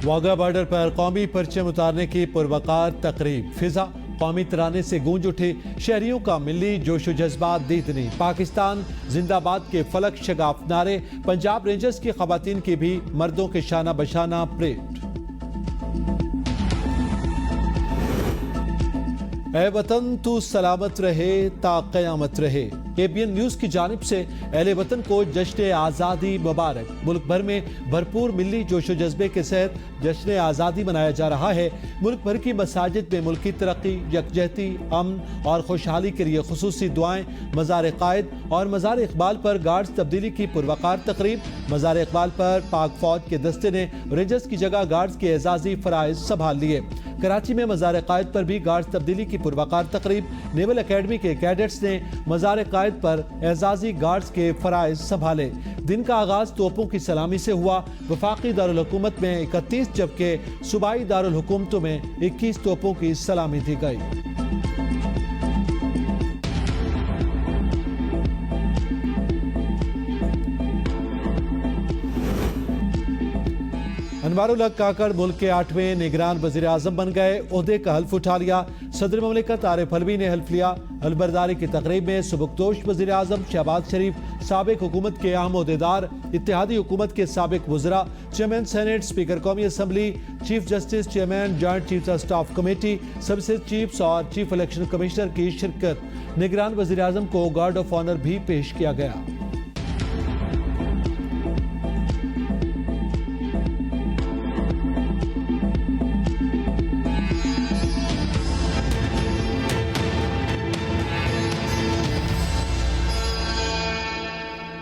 Wagah border पर कौमी परचम उतारने की पुरवकार तकरीब। फिजा कौमी तराने से गूंज उठे, शहरियों का मिली जोशो जज्बात दीदनी। पाकिस्तान जिंदाबाद के फलक शगाफ नारे। पंजाब रेंजर्स की खवातीन की भी मर्दों के शाना बशाना परेड। ए वतन तू सलामत रहे ता कयामत रहे। एबीएन न्यूज की जानिब से अहले वतन को जश्न आज़ादी मुबारक। मुल्क भर में भरपूर मिली जोशो जज्बे के तहत जश्न आज़ादी मनाया जा रहा है। मुल्क भर की मसाजिद में मुल्की तरक्की, यकजहती, अमन और खुशहाली के लिए खुसूसी दुआएं। मज़ार कायद और मज़ार इकबाल पर गार्ड्स तब्दीली की पुरवकार तकरीब। मज़ार इकबाल पर पाक फौज के दस्ते ने रेंजर्स की जगह गार्ड्स के एजाजी फराइज संभाल लिए। कराची में मज़ार कायद पर भी गार्ड्स तब्दीली की पुरवकार तकरीब। नेवल अकेडमी के कैडेट्स ने मज़ार कायद पर एजाजी गार्ड्स के फराइज संभाले। दिन का आगाज तोपों की सलामी से हुआ। वफाकी दारुल हुकूमत में 31 जबकि सूबाई दारुल हुकूमतों में 21 तोपों की सलामी दी गई। अनवारुल हक काकड़ मुल्क के 8वें निगरान वज़ीर आज़म बन गए। ओहदे का हल्फ उठा लिया। सदर ममलिकत आरिफ अलवी ने हल्फ लिया। हल्फबरदारी की तकरीब में सुबकदोश वज़ीर आज़म शहबाज शरीफ, साबिक हुकूमत के अहम ओहदेदार, इत्तेहादी हुकूमत के साबिक वज़रा, चेयरमैन सेनेट, स्पीकर कौमी assembly, chief justice, chairman joint chief of staff committee, services chiefs और चीफ इलेक्शन कमिश्नर की शिरकत। निगरान वज़ीर आज़म को गार्ड ऑफ ऑनर भी पेश किया गया।